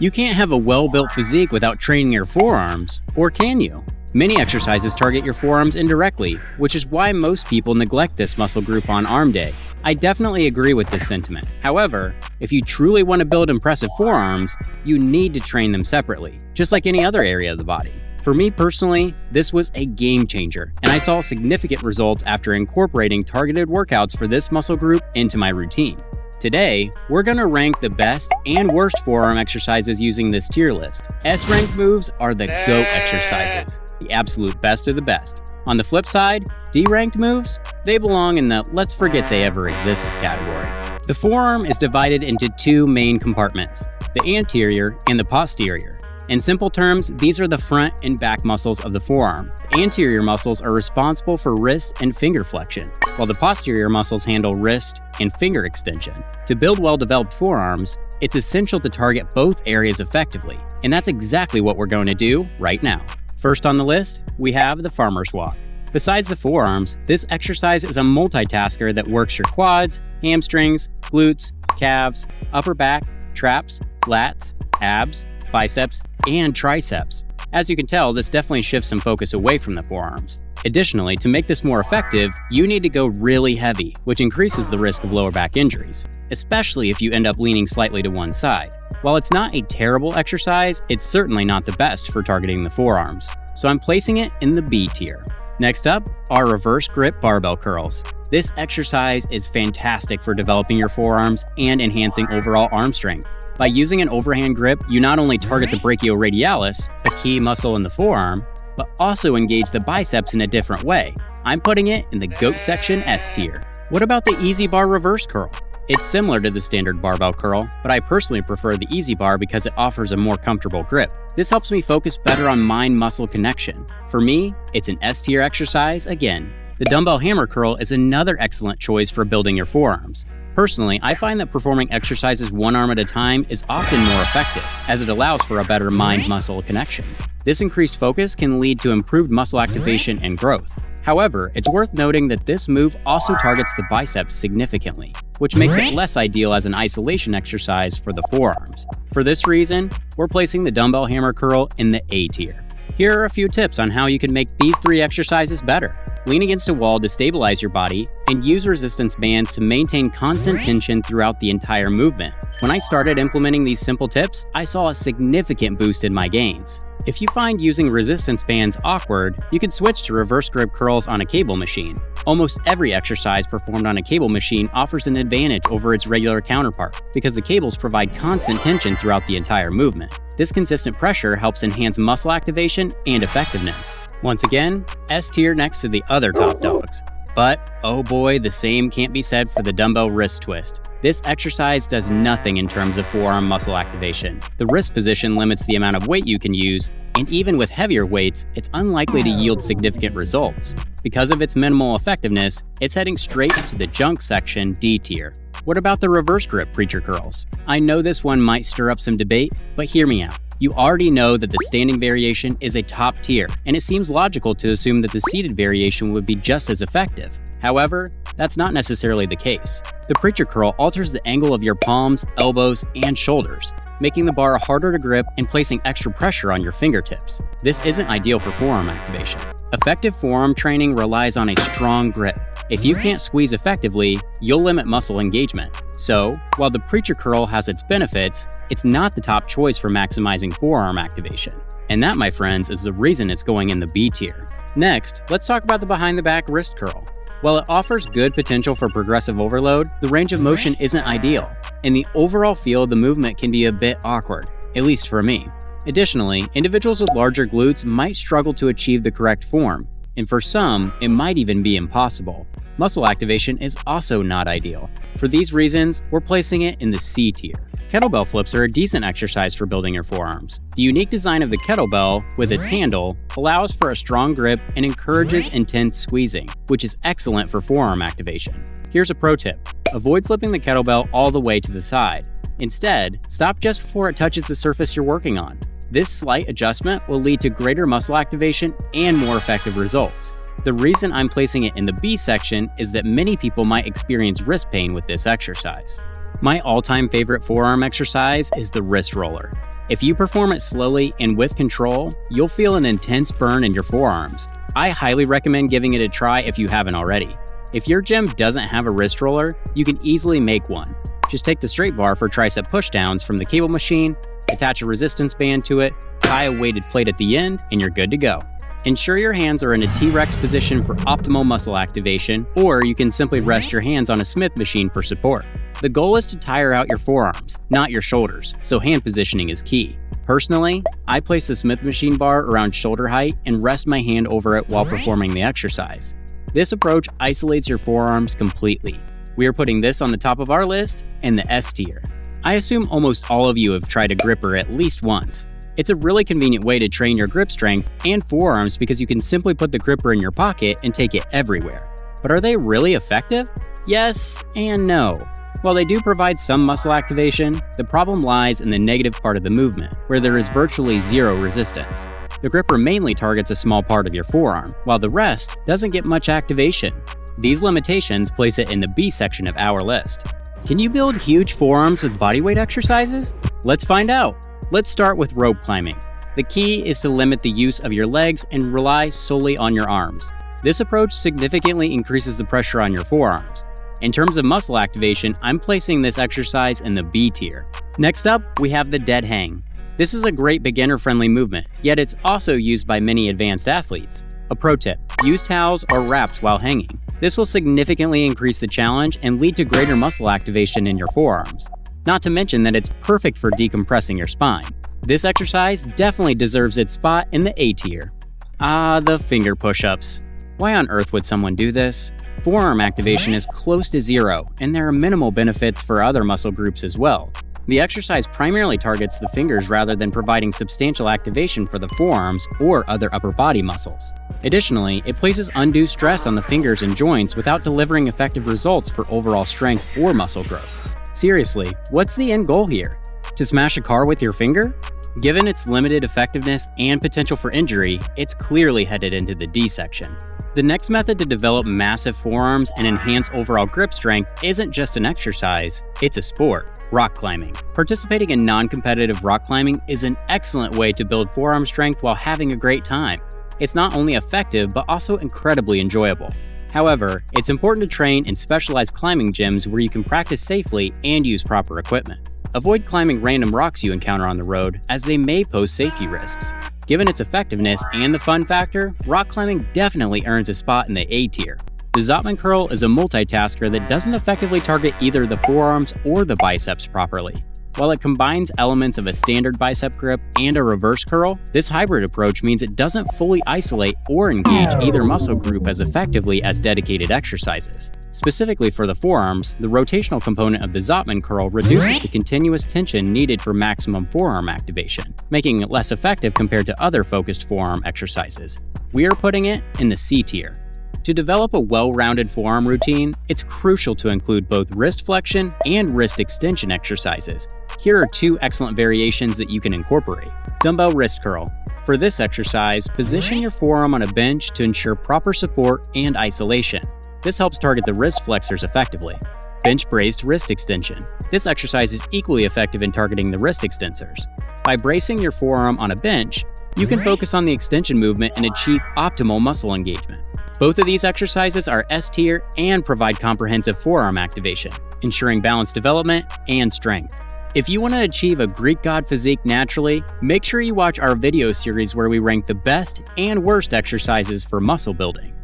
You can't have a well-built physique without training your forearms, or can you? Many exercises target your forearms indirectly, which is why most people neglect this muscle group on arm day. I definitely agree with this sentiment. However, if you truly want to build impressive forearms, you need to train them separately, just like any other area of the body. For me personally, this was a game changer, and I saw significant results after incorporating targeted workouts for this muscle group into my routine. Today, we're going to rank the best and worst forearm exercises using this tier list. S-ranked moves are the GOAT exercises, the absolute best of the best. On the flip side, D-ranked moves, they belong in the let's forget they ever existed category. The forearm is divided into two main compartments, the anterior and the posterior. In simple terms, these are the front and back muscles of the forearm. The anterior muscles are responsible for wrist and finger flexion, while the posterior muscles handle wrist and finger extension. To build well-developed forearms, it's essential to target both areas effectively, and that's exactly what we're going to do right now. First on the list, we have the farmer's walk. Besides the forearms, this exercise is a multitasker that works your quads, hamstrings, glutes, calves, upper back, traps, lats, abs, biceps, and triceps. As you can tell, this definitely shifts some focus away from the forearms. Additionally, to make this more effective, you need to go really heavy, which increases the risk of lower back injuries, especially if you end up leaning slightly to one side. While it's not a terrible exercise, it's certainly not the best for targeting the forearms, so I'm placing it in the B tier. Next up are reverse grip barbell curls. This exercise is fantastic for developing your forearms and enhancing overall arm strength. By using an overhand grip, you not only target the brachioradialis, a key muscle in the forearm, but also engage the biceps in a different way. I'm putting it in the GOAT section S tier. What about the Easy Bar reverse curl? It's similar to the standard barbell curl, but I personally prefer the Easy Bar because it offers a more comfortable grip. This helps me focus better on mind-muscle connection. For me, it's an S tier exercise again. The dumbbell hammer curl is another excellent choice for building your forearms. Personally, I find that performing exercises one arm at a time is often more effective, as it allows for a better mind-muscle connection. This increased focus can lead to improved muscle activation and growth. However, it's worth noting that this move also targets the biceps significantly, which makes it less ideal as an isolation exercise for the forearms. For this reason, we're placing the dumbbell hammer curl in the A tier. Here are a few tips on how you can make these three exercises better. Lean against a wall to stabilize your body, and use resistance bands to maintain constant tension throughout the entire movement. When I started implementing these simple tips, I saw a significant boost in my gains. If you find using resistance bands awkward, you can switch to reverse grip curls on a cable machine. Almost every exercise performed on a cable machine offers an advantage over its regular counterpart because the cables provide constant tension throughout the entire movement. This consistent pressure helps enhance muscle activation and effectiveness. Once again, S tier next to the other top dogs. But, oh boy, the same can't be said for the dumbbell wrist twist. This exercise does nothing in terms of forearm muscle activation. The wrist position limits the amount of weight you can use, and even with heavier weights, it's unlikely to yield significant results. Because of its minimal effectiveness, it's heading straight to the junk section D tier. What about the reverse grip preacher curls? I know this one might stir up some debate, but hear me out. You already know that the standing variation is a top tier, and it seems logical to assume that the seated variation would be just as effective. However, that's not necessarily the case. The preacher curl alters the angle of your palms, elbows, and shoulders, making the bar harder to grip and placing extra pressure on your fingertips. This isn't ideal for forearm activation. Effective forearm training relies on a strong grip. If you can't squeeze effectively, you'll limit muscle engagement. So, while the preacher curl has its benefits, it's not the top choice for maximizing forearm activation. And that, my friends, is the reason it's going in the B tier. Next, let's talk about the behind-the-back wrist curl. While it offers good potential for progressive overload, the range of motion isn't ideal, and the overall feel of the movement can be a bit awkward, at least for me. Additionally, individuals with larger glutes might struggle to achieve the correct form, and for some, it might even be impossible. Muscle activation is also not ideal. For these reasons, we're placing it in the C tier. Kettlebell flips are a decent exercise for building your forearms. The unique design of the kettlebell, with its handle, allows for a strong grip and encourages intense squeezing, which is excellent for forearm activation. Here's a pro tip. Avoid flipping the kettlebell all the way to the side. Instead, stop just before it touches the surface you're working on. This slight adjustment will lead to greater muscle activation and more effective results. The reason I'm placing it in the B section is that many people might experience wrist pain with this exercise. My all-time favorite forearm exercise is the wrist roller. If you perform it slowly and with control, you'll feel an intense burn in your forearms. I highly recommend giving it a try if you haven't already. If your gym doesn't have a wrist roller, you can easily make one. Just take the straight bar for tricep pushdowns from the cable machine, attach a resistance band to it, tie a weighted plate at the end, and you're good to go. Ensure your hands are in a T-Rex position for optimal muscle activation, or you can simply rest your hands on a Smith machine for support. The goal is to tire out your forearms, not your shoulders, so hand positioning is key. Personally, I place the Smith machine bar around shoulder height and rest my hand over it while performing the exercise. This approach isolates your forearms completely. We are putting this on the top of our list in the S tier. I assume almost all of you have tried a gripper at least once. It's a really convenient way to train your grip strength and forearms because you can simply put the gripper in your pocket and take it everywhere. But are they really effective? Yes and no. While they do provide some muscle activation, the problem lies in the negative part of the movement, where there is virtually zero resistance. The gripper mainly targets a small part of your forearm, while the rest doesn't get much activation. These limitations place it in the B section of our list. Can you build huge forearms with bodyweight exercises? Let's find out. Let's start with rope climbing. The key is to limit the use of your legs and rely solely on your arms. This approach significantly increases the pressure on your forearms. In terms of muscle activation, I'm placing this exercise in the B tier. Next up, we have the dead hang. This is a great beginner-friendly movement, yet it's also used by many advanced athletes. A pro tip, use towels or wraps while hanging. This will significantly increase the challenge and lead to greater muscle activation in your forearms. Not to mention that it's perfect for decompressing your spine. This exercise definitely deserves its spot in the A tier. The finger push-ups. Why on earth would someone do this? Forearm activation is close to zero, and there are minimal benefits for other muscle groups as well. The exercise primarily targets the fingers rather than providing substantial activation for the forearms or other upper body muscles. Additionally, it places undue stress on the fingers and joints without delivering effective results for overall strength or muscle growth. Seriously, what's the end goal here? To smash a car with your finger? Given its limited effectiveness and potential for injury, it's clearly headed into the D section. The next method to develop massive forearms and enhance overall grip strength isn't just an exercise, it's a sport: rock climbing. Participating in non-competitive rock climbing is an excellent way to build forearm strength while having a great time. It's not only effective, but also incredibly enjoyable. However, it's important to train in specialized climbing gyms where you can practice safely and use proper equipment. Avoid climbing random rocks you encounter on the road, as they may pose safety risks. Given its effectiveness and the fun factor, rock climbing definitely earns a spot in the A tier. The Zottman curl is a multitasker that doesn't effectively target either the forearms or the biceps properly. While it combines elements of a standard bicep grip and a reverse curl, this hybrid approach means it doesn't fully isolate or engage either muscle group as effectively as dedicated exercises. Specifically for the forearms, the rotational component of the Zottman curl reduces the continuous tension needed for maximum forearm activation, making it less effective compared to other focused forearm exercises. We are putting it in the C tier. To develop a well-rounded forearm routine, it's crucial to include both wrist flexion and wrist extension exercises. Here are two excellent variations that you can incorporate. Dumbbell wrist curl. For this exercise, position your forearm on a bench to ensure proper support and isolation. This helps target the wrist flexors effectively. Bench braced wrist extension. This exercise is equally effective in targeting the wrist extensors. By bracing your forearm on a bench, you can focus on the extension movement and achieve optimal muscle engagement. Both of these exercises are S tier and provide comprehensive forearm activation, ensuring balanced development and strength. If you want to achieve a Greek god physique naturally, make sure you watch our video series where we rank the best and worst exercises for muscle building.